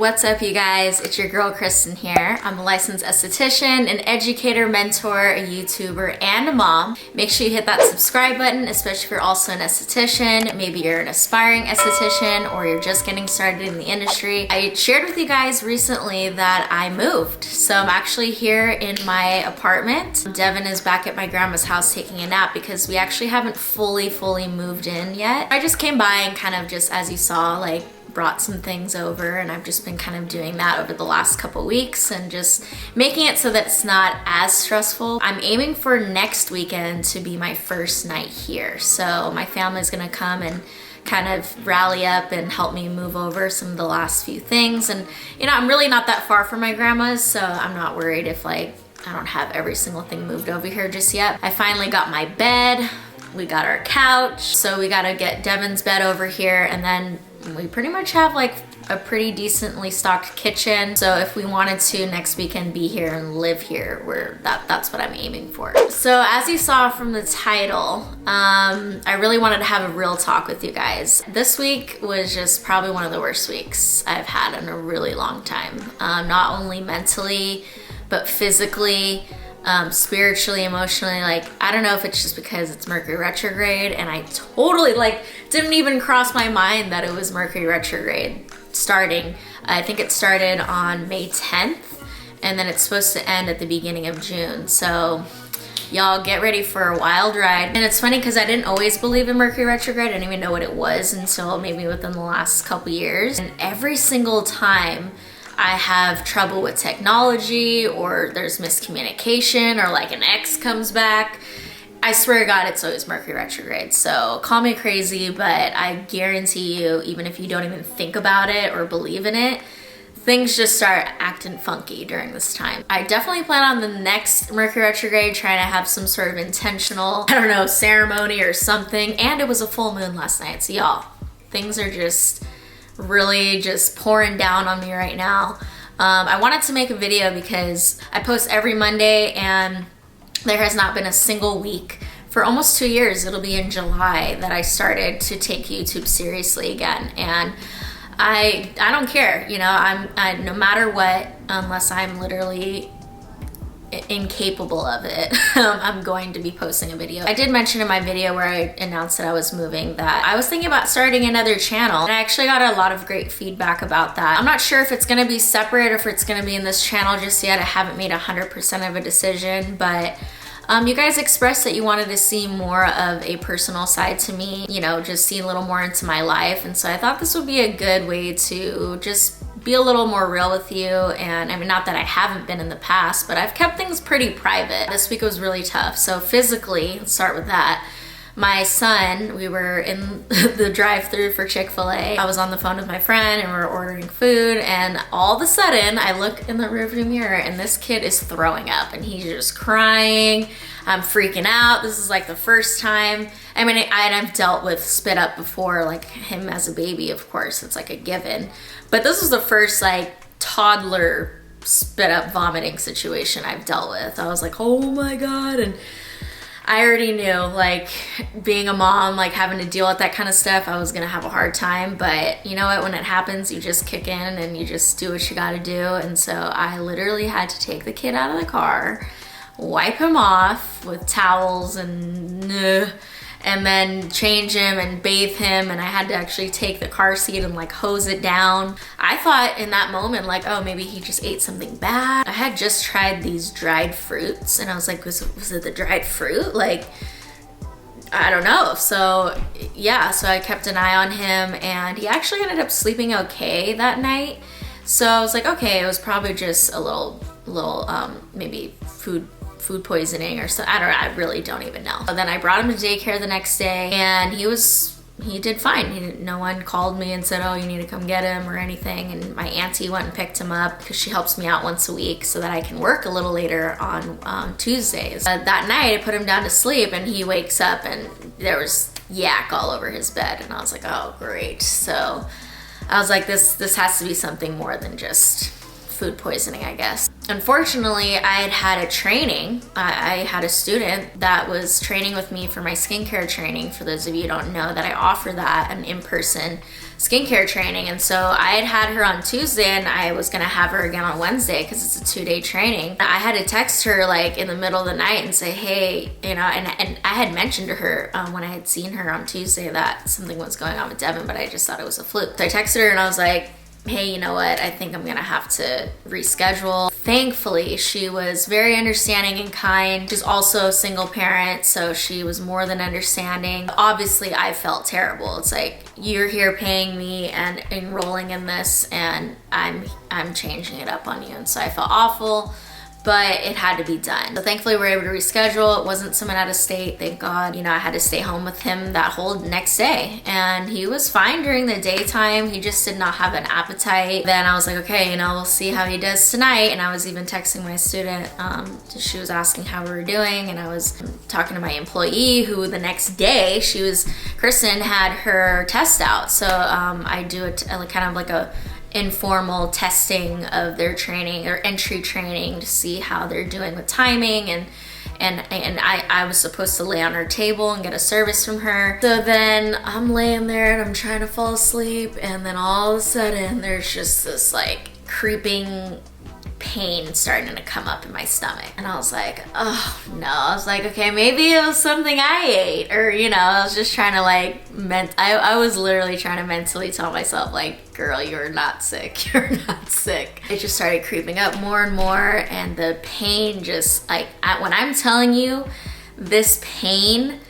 what's up you guys? It's your girl Kristen here. I'm a licensed esthetician, an educator, mentor, a YouTuber, and a mom. Make sure you hit that subscribe button, especially if you're also an esthetician. Maybe you're an aspiring esthetician or you're just getting started in the industry. I shared with you guys recently that I moved. So I'm actually here in my apartment. Devin is back at my grandma's house taking a nap because we actually haven't fully moved in yet. I just came by and kind of just, as you saw, like brought some things over, and I've just been kind of doing that over the last couple weeks and just making it so that it's not as stressful. I'm aiming for next weekend to be my first night here. So my family's gonna come and kind of rally up and help me move over some of the last few things. And you know, I'm really not that far from my grandma's, so I'm not worried if like I don't have every single thing moved over here just yet. I finally got my bed, we got our couch, so we gotta get Devin's bed over here, and then we pretty much have like a pretty decently stocked kitchen. So if we wanted to next weekend be here and live here, that's what I'm aiming for. So as you saw from the title, I really wanted to have a real talk with you guys. This week was just probably one of the worst weeks I've had in a really long time. Not only mentally, but physically, spiritually, emotionally. Like, I don't know if it's just because it's Mercury retrograde, and I totally like didn't even cross my mind that it was Mercury retrograde starting. I think it started on May 10th, and then it's supposed to end at the beginning of June. So y'all get ready for a wild ride. And it's funny because I didn't always believe in Mercury retrograde. I didn't even know what it was until maybe within the last couple years. And every single time I have trouble with technology, or there's miscommunication, or like an ex comes back, I swear to God, it's always Mercury retrograde. So call me crazy, but I guarantee you, even if you don't even think about it or believe in it, things just start acting funky during this time. I definitely plan on the next Mercury retrograde trying to have some sort of intentional, I don't know, ceremony or something. And it was a full moon last night. So y'all, things are just really just pouring down on me right now. I wanted to make a video because I post every Monday, and there has not been a single week for almost 2 years. It'll be in July that I started to take YouTube seriously again. And I don't care, you know, I no matter what, unless I'm literally incapable of it, I'm going to be posting a video. I did mention in my video where I announced that I was moving that I was thinking about starting another channel, and I actually got a lot of great feedback about that. I'm not sure if it's gonna be separate or if it's gonna be in this channel just yet. I haven't made 100% of a decision, but you guys expressed that you wanted to see more of a personal side to me, you know, just see a little more into my life. And so I thought this would be a good way to just be a little more real with you. And I mean, not that I haven't been in the past, but I've kept things pretty private. This week was really tough. So physically, let's start with that. My son, we were in the drive-thru for Chick-fil-A. I was on the phone with my friend and we were ordering food, and all of a sudden I look in the rearview mirror and this kid is throwing up and he's just crying. I'm freaking out. This is like the first time. I mean, I've dealt with spit up before, like him as a baby, of course, it's like a given. But this was the first like toddler spit up vomiting situation I've dealt with. I was like, oh my God. And I already knew, like, being a mom, like having to deal with that kind of stuff, I was gonna have a hard time. But you know what, when it happens, you just kick in and you just do what you gotta do. And so I literally had to take the kid out of the car, wipe him off with towels and then change him and bathe him, and I had to actually take the car seat and like hose it down. I thought in that moment, like, oh, maybe he just ate something bad. I had just tried these dried fruits, and I was like, was it the dried fruit? Like, I don't know. So yeah, so I kept an eye on him, and he actually ended up sleeping okay that night. So I was like, okay, it was probably just a little maybe food poisoning or so. I don't know, I really don't even know. But then I brought him to daycare the next day, and he did fine. No one called me and said, oh, you need to come get him or anything. And my auntie went and picked him up because she helps me out once a week so that I can work a little later on Tuesdays. That night I put him down to sleep, and he wakes up and there was yak all over his bed, and I was like, oh great. So I was like, this has to be something more than just food poisoning, I guess. Unfortunately, I had a training. I had a student that was training with me for my skincare training. For those of you who don't know, that I offer that, an in-person skincare training. And so I had her on Tuesday, and I was gonna have her again on Wednesday because it's a 2-day training. I had to text her like in the middle of the night and say, hey, you know, and I had mentioned to her when I had seen her on Tuesday that something was going on with Devin, but I just thought it was a fluke. So I texted her and I was like, hey, you know what, I think I'm gonna have to reschedule. Thankfully, she was very understanding and kind. She's also a single parent, so she was more than understanding. Obviously, I felt terrible. It's like, you're here paying me and enrolling in this, and I'm changing it up on you. And so I felt awful, but it had to be done. So thankfully we were able to reschedule. It wasn't someone out of state, thank God. You know, I had to stay home with him that whole next day, and he was fine during the daytime. He just did not have an appetite. Then I was like, okay, you know, we'll see how he does tonight. And I was even texting my student, she was asking how we were doing, and I was talking to my employee who the next day, Kristen had her test out. So I do it kind of like a informal testing of their training or entry training to see how they're doing with timing, and I was supposed to lay on her table and get a service from her. So then I'm laying there and I'm trying to fall asleep, and then all of a sudden there's just this like creeping pain starting to come up in my stomach. And I was like, oh no. I was like, okay, maybe it was something I ate, or, you know, I was just trying to like, I was literally trying to mentally tell myself like, girl, you're not sick, you're not sick. It just started creeping up more and more, and the pain just like, when I'm telling you, this pain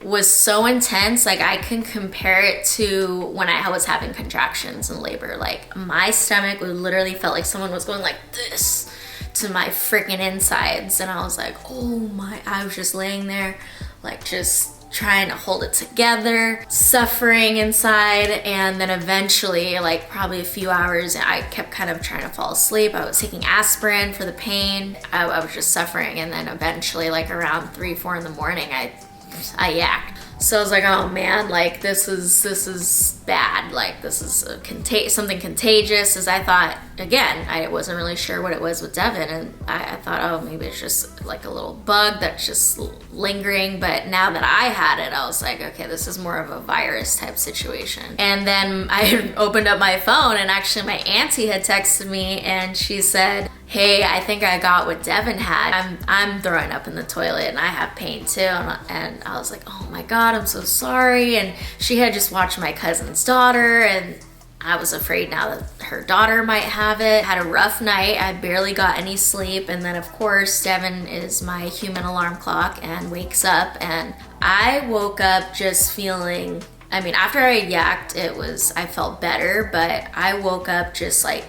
was so intense, like I can compare it to when I was having contractions in labor. Like my stomach would literally felt like someone was going like this to my freaking insides, and I was like, oh my, I was just laying there like just trying to hold it together, suffering inside. And then eventually, like probably a few hours, I kept kind of trying to fall asleep. I was taking aspirin for the pain. I was just suffering, and then eventually like around 3-4 in the morning, I yacked. So I was like, oh man, like this is bad. Like this is something contagious. As I thought, again, I wasn't really sure what it was with Devin, and I thought, oh, maybe it's just like a little bug that's just lingering. But now that I had it, I was like, okay, this is more of a virus type situation. And then I opened up my phone, and actually my auntie had texted me, and she said, hey, I think I got what Devin had. I'm throwing up in the toilet and I have pain too. And I was like, oh my God, I'm so sorry. And she had just watched my cousin's daughter, and I was afraid now that her daughter might have it. Had a rough night. I barely got any sleep. And then of course, Devin is my human alarm clock and wakes up, and I woke up just feeling, I mean, after I yacked, I felt better, but I woke up just like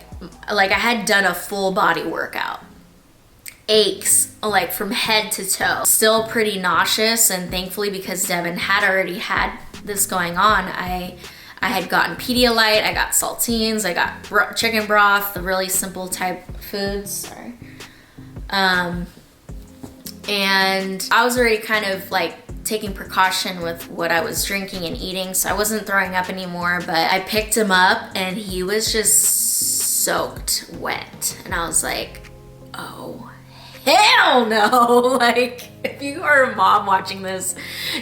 I had done a full body workout. Aches like from head to toe. Still pretty nauseous, and thankfully because Devin had already had this going on, I had gotten Pedialyte, I got saltines, I got chicken broth, the really simple type foods, sorry. And I was already kind of like taking precaution with what I was drinking and eating, so I wasn't throwing up anymore. But I picked him up and he was just soaked wet, and I was like, oh hell no. Like if you are a mom watching this,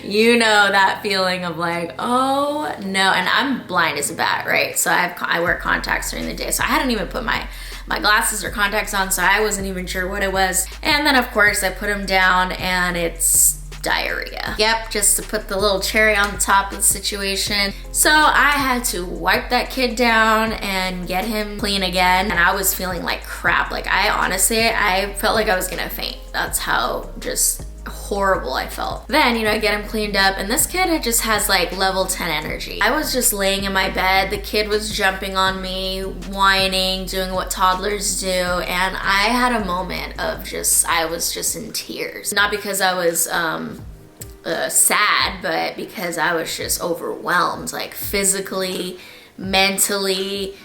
you know that feeling of like, oh no. And I'm blind as a bat, right? So I wear contacts during the day, so I hadn't even put my glasses or contacts on, so I wasn't even sure what it was. And then of course I put him down, and it's diarrhea. Yep, just to put the little cherry on the top of the situation. So I had to wipe that kid down and get him clean again, and I was feeling like crap. Like I felt like I was gonna faint. That's how just horrible I felt. Then, you know, I get him cleaned up, and this kid just has like level 10 energy. I was just laying in my bed, the kid was jumping on me, whining, doing what toddlers do, and I had a moment of I was just in tears. Not because I was sad, but because I was just overwhelmed, like physically, mentally,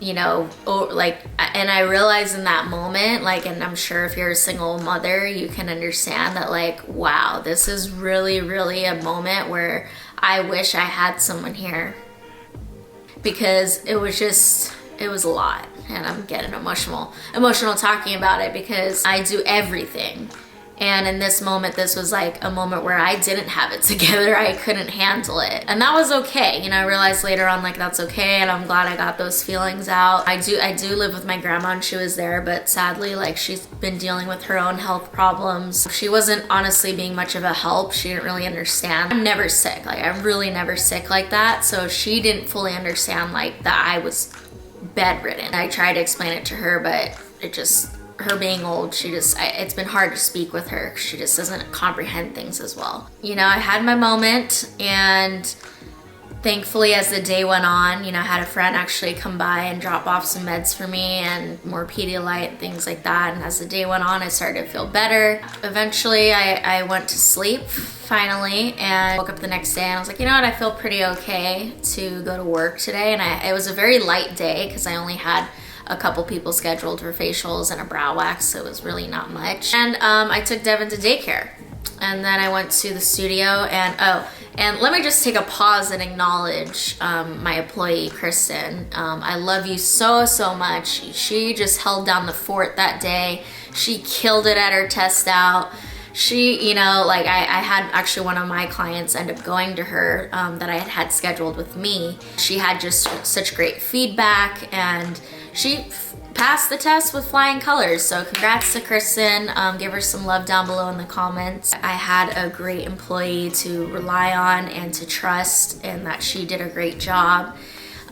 you know, and I realized in that moment, like, and I'm sure if you're a single mother, you can understand that, like, wow, this is really, really a moment where I wish I had someone here, because it was a lot. and I'm getting emotional talking about it because I do everything. And in this moment, this was like a moment where I didn't have it together. I couldn't handle it. And that was okay. You know, I realized later on, like, that's okay. And I'm glad I got those feelings out. I do live with my grandma and she was there, but sadly, like, she's been dealing with her own health problems. She wasn't honestly being much of a help. She didn't really understand. I'm never sick. Like, I'm really never sick like that. So she didn't fully understand, like, that I was bedridden. I tried to explain it to her, but it just, her being old, it's been hard to speak with her. She just doesn't comprehend things as well. You know, I had my moment, and thankfully as the day went on, you know, I had a friend actually come by and drop off some meds for me and more Pedialyte and things like that. And as the day went on, I started to feel better. Eventually I went to sleep finally and woke up the next day and I was like, you know what, I feel pretty okay to go to work today. And it was a very light day because I only had a couple people scheduled for facials and a brow wax, so it was really not much. And I took Devin to daycare, and then I went to the studio. And let me just take a pause and acknowledge my employee Kristen. I love you so much. She just held down the fort that day. She killed it at her test out. She, you know, like I had actually one of my clients end up going to her that I had scheduled with me. She had just such great feedback, and she passed the test with flying colors. So congrats to Kristen. Give her some love down below in the comments. I had a great employee to rely on and to trust, and that she did a great job.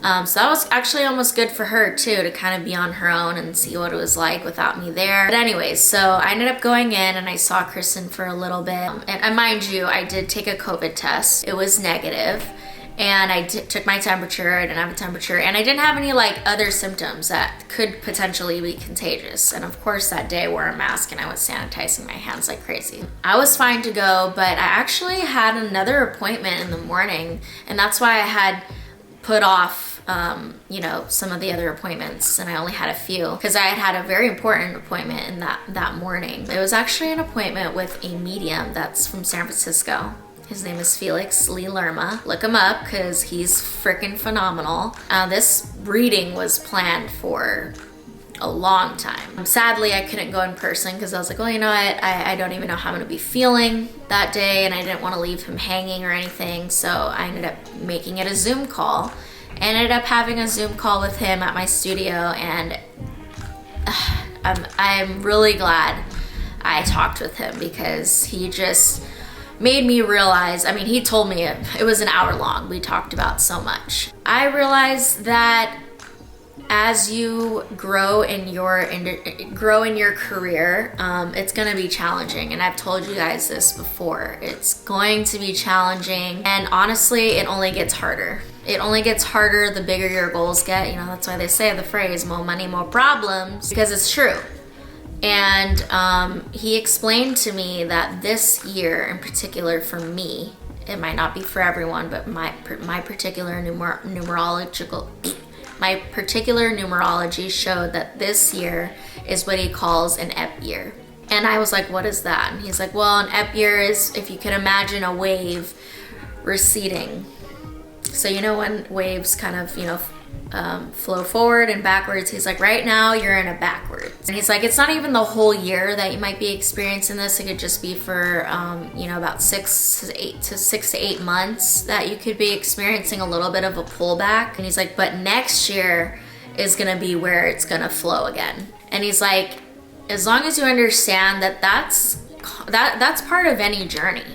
So that was actually almost good for her too, to kind of be on her own and see what it was like without me there. But anyways, so I ended up going in and I saw Kristen for a little bit. And mind you, I did take a COVID test. It was negative. And I took my temperature. I didn't have a temperature, and I didn't have any like other symptoms that could potentially be contagious. And of course that day I wore a mask and I was sanitizing my hands like crazy. I was fine to go, but I actually had another appointment in the morning, and that's why I had put off you know, some of the other appointments, and I only had a few because I had a very important appointment in that morning. It was actually an appointment with a medium that's from San Francisco. His name is Felix Lee Lerma. Look him up because he's freaking phenomenal. This reading was planned for a long time. Sadly, I couldn't go in person because I was like, well, you know what? I don't even know how I'm gonna be feeling that day, and I didn't want to leave him hanging or anything. So I ended up making it a Zoom call. And ended up having a Zoom call with him at my studio, and I'm really glad I talked with him because he just made me realize, I mean, he told me it was an hour long. We talked about so much. I realized that as you grow in your career, it's gonna be challenging. And I've told you guys this before. It's going to be challenging, and honestly, it only gets harder. It only gets harder the bigger your goals get. You know, that's why they say the phrase, more money, more problems, because it's true. And he explained to me that this year in particular for me, it might not be for everyone, but my particular numerology showed that this year is what he calls an ep year. And I was like, what is that? And he's like, well, an ep year is, if you can imagine a wave receding. So you know when waves kind of, you know, flow forward and backwards, he's like, right now you're in a backwards. And he's like, it's not even the whole year that you might be experiencing this. It could just be for, you know, about 6 to 8 months that you could be experiencing a little bit of a pullback. And he's like, but next year is gonna be where it's gonna flow again. And he's like, as long as you understand that that's part of any journey.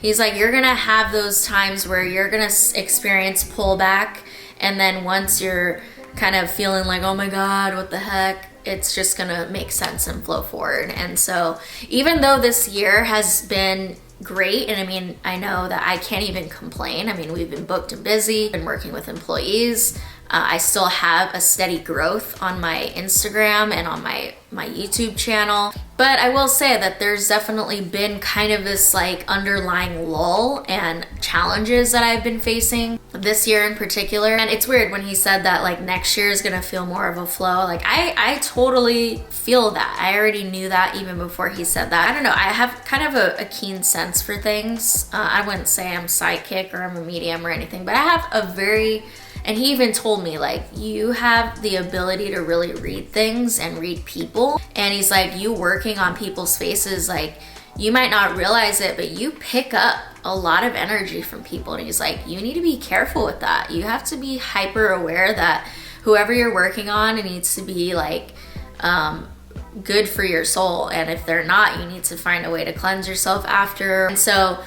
He's like, you're gonna have those times where you're gonna experience pullback, and then once you're kind of feeling like, oh my God, what the heck, it's just gonna make sense and flow forward. And so even though this year has been great, and I mean, I know that I can't even complain. I mean, we've been booked and busy, been working with employees. I still have a steady growth on my Instagram and on my YouTube channel. But I will say that there's definitely been kind of this like underlying lull and challenges that I've been facing this year in particular. And it's weird when he said that like next year is gonna feel more of a flow. Like I totally feel that. I already knew that even before he said that. I don't know, I have kind of a keen sense for things. I wouldn't say I'm psychic or I'm a medium or anything, but I have a very And he even told me, like, you have the ability to really read things and read people. And he's like, you working on people's faces, like, you might not realize it, but you pick up a lot of energy from people. And he's like, you need to be careful with that. You have to be hyper aware that whoever you're working on, it needs to be like good for your soul. And if they're not, you need to find a way to cleanse yourself after. And so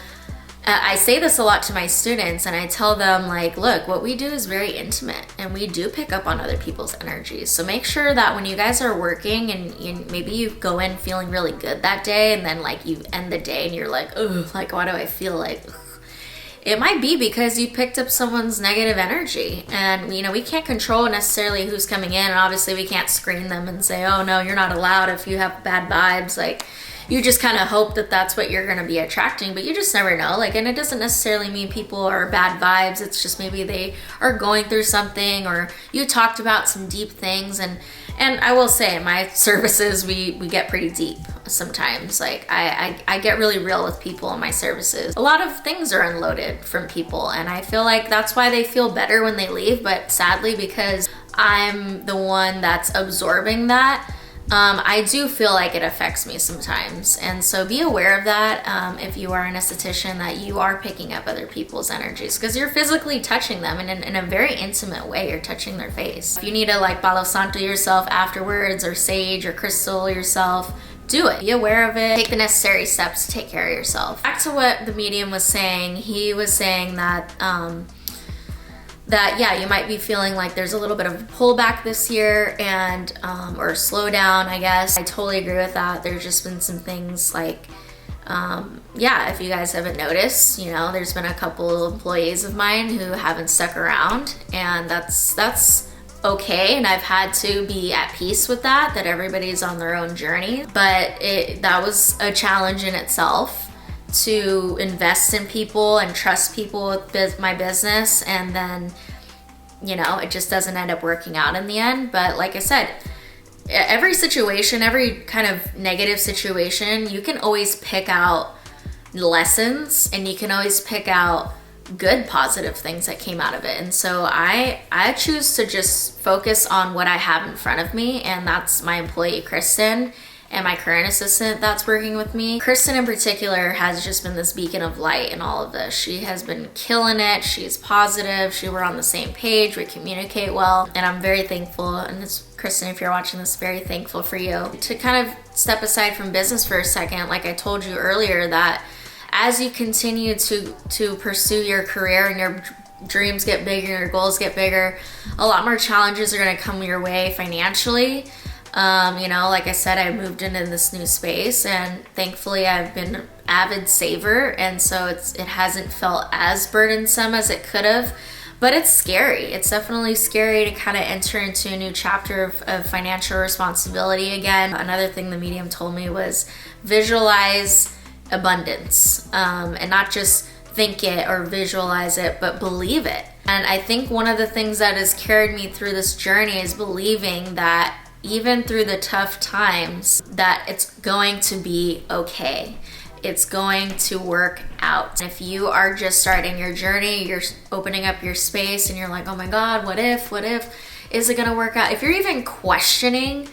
I say this a lot to my students, and I tell them, like, look, what we do is very intimate, and we do pick up on other people's energies. So make sure that when you guys are working and maybe you go in feeling really good that day, and then like you end the day and you're like, ugh, like, why do I feel like, ugh? It might be because you picked up someone's negative energy. And, you know, we can't control necessarily who's coming in, and obviously we can't screen them and say, oh no, you're not allowed if you have bad vibes. Like, you just kind of hope that that's what you're going to be attracting, but you just never know. Like, and it doesn't necessarily mean people are bad vibes. It's just maybe they are going through something, or you talked about some deep things. And I will say, in my services, we get pretty deep sometimes. Like, I get really real with people in my services. A lot of things are unloaded from people, and I feel like that's why they feel better when they leave. But sadly, because I'm the one that's absorbing that, I do feel like it affects me sometimes. And so be aware of that if you are an esthetician, that you are picking up other people's energies, because you're physically touching them in a very intimate way. You're touching their face. If you need to like Palo Santo yourself afterwards, or sage or crystal yourself, do it. Be aware of it. Take the necessary steps to take care of yourself. Back to what the medium was saying. He was saying that yeah, you might be feeling like there's a little bit of a pullback this year, and or slowdown, I guess. I totally agree with that. There's just been some things like, yeah, if you guys haven't noticed, you know, there's been a couple of employees of mine who haven't stuck around, and that's okay. And I've had to be at peace with that everybody's on their own journey. But that was a challenge in itself, to invest in people and trust people with my business, and then, you know, it just doesn't end up working out in the end. But like I said, every situation, every kind of negative situation, you can always pick out lessons, and you can always pick out good positive things that came out of it. And so I choose to just focus on what I have in front of me, and that's my employee Kristen and my current assistant that's working with me. Kristen in particular has just been this beacon of light in all of this. She has been killing it. She's positive. We're on the same page. We communicate well. And I'm very thankful. And this, Kristen, if you're watching this, very thankful for you. To kind of step aside from business for a second, like I told you earlier, that as you continue to pursue your career and your dreams get bigger, your goals get bigger, a lot more challenges are gonna come your way financially. You know, like I said, I moved into this new space, and thankfully I've been an avid saver, and so it hasn't felt as burdensome as it could have, but it's scary. It's definitely scary to kind of enter into a new chapter of financial responsibility again. Another thing the medium told me was visualize abundance, and not just think it or visualize it, but believe it. And I think one of the things that has carried me through this journey is believing that even through the tough times, that it's going to be okay. It's going to work out. If you are just starting your journey, you're opening up your space, and you're like, oh my God, what if, is it gonna work out? If you're even questioning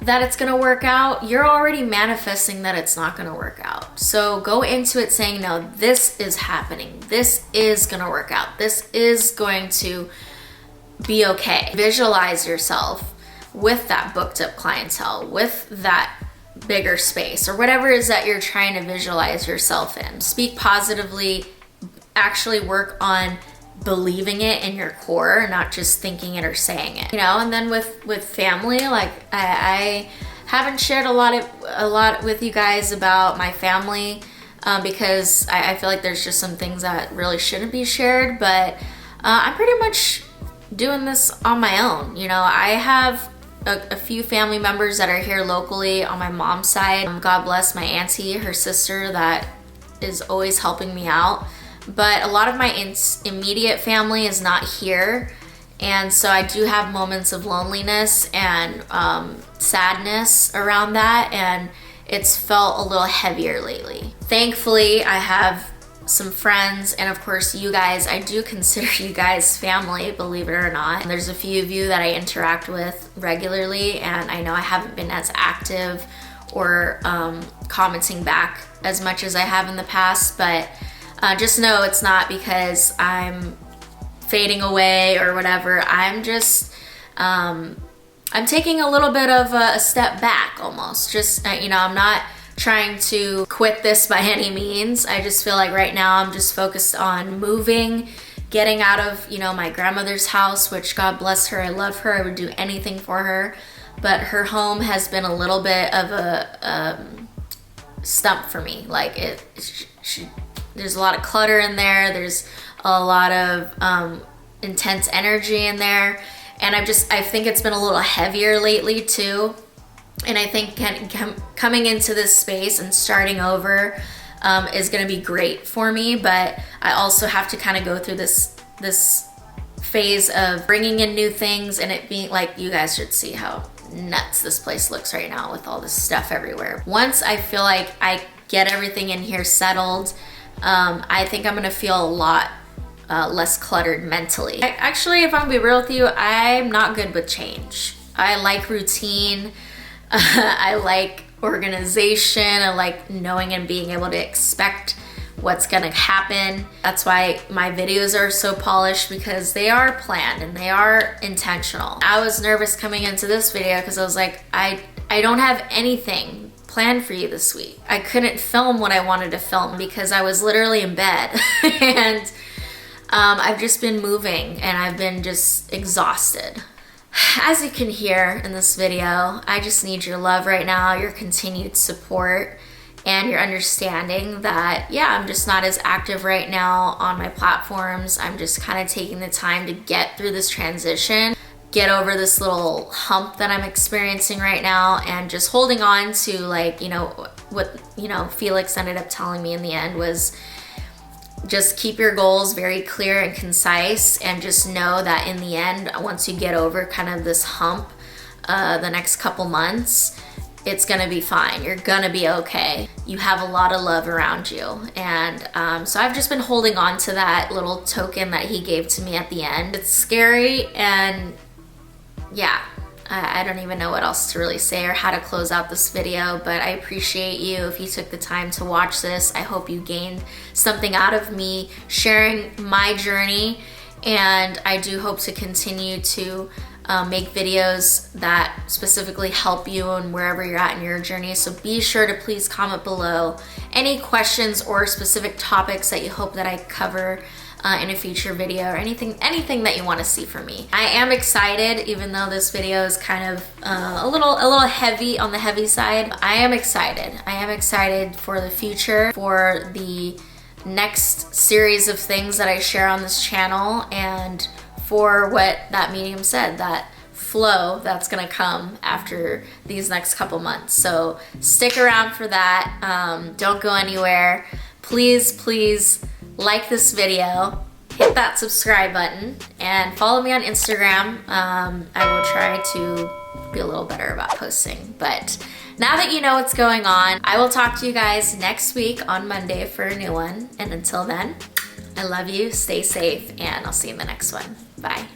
that it's gonna work out, you're already manifesting that it's not gonna work out. So go into it saying, no, this is happening. This is gonna work out. This is going to be okay. Visualize yourself with that booked up clientele, with that bigger space, or whatever it is that you're trying to visualize yourself in. Speak positively, actually work on believing it in your core, not just thinking it or saying it, you know. And then with family, like I haven't shared a lot with you guys about my family, because I feel like there's just some things that really shouldn't be shared, but I'm pretty much doing this on my own. You know, I have a few family members that are here locally on my mom's side. God bless my auntie, her sister, that is always helping me out. But a lot of my immediate family is not here. And so I do have moments of loneliness and sadness around that. And it's felt a little heavier lately. Thankfully, I have some friends, and of course you guys. I do consider you guys family, believe it or not. And there's a few of you that I interact with regularly, and I know I haven't been as active or commenting back as much as I have in the past, but just know it's not because I'm fading away or whatever. I'm just I'm taking a little bit of a step back almost. Just you know, I'm not trying to quit this by any means. I just feel like right now I'm just focused on moving, getting out of, you know, my grandmother's house, which God bless her, I love her, I would do anything for her, but her home has been a little bit of a stump for me. Like there's a lot of clutter in there, there's a lot of intense energy in there, and I think it's been a little heavier lately too. And I think coming into this space and starting over is going to be great for me, but I also have to kind of go through this phase of bringing in new things, and it being like, you guys should see how nuts this place looks right now with all this stuff everywhere. Once I feel like I get everything in here settled, I think I'm going to feel a lot less cluttered mentally. Actually, if I'm gonna be real with you, I'm not good with change. I like routine. I like organization. I like knowing and being able to expect what's gonna happen. That's why my videos are so polished, because they are planned and they are intentional. I was nervous coming into this video because I was like, I don't have anything planned for you this week. I couldn't film what I wanted to film because I was literally in bed and I've just been moving and I've been just exhausted. As you can hear in this video, I just need your love right now, your continued support, and your understanding that, yeah, I'm just not as active right now on my platforms. I'm just kind of taking the time to get through this transition, get over this little hump that I'm experiencing right now, and just holding on to, like, you know, what, you know, Felix ended up telling me in the end was, just keep your goals very clear and concise, and just know that in the end, once you get over kind of this hump, the next couple months, it's gonna be fine. You're gonna be okay. You have a lot of love around you. And so I've just been holding on to that little token that he gave to me at the end. It's scary, and yeah, I don't even know what else to really say or how to close out this video, but I appreciate you if you took the time to watch this. I hope you gained something out of me sharing my journey, and I do hope to continue to make videos that specifically help you and wherever you're at in your journey. So be sure to please comment below any questions or specific topics that you hope that I cover in a future video, or anything that you want to see from me. I am excited, even though this video is kind of a little heavy on the heavy side. I am excited. I am excited for the future, for the next series of things that I share on this channel, and for what that medium said, that flow that's gonna come after these next couple months. So stick around for that. Don't go anywhere. Please like this video, hit that subscribe button, and follow me on Instagram. I will try to be a little better about posting, but now that you know what's going on, I will talk to you guys next week on Monday for a new one. And until then, I love you, stay safe, and I'll see you in the next one. Bye.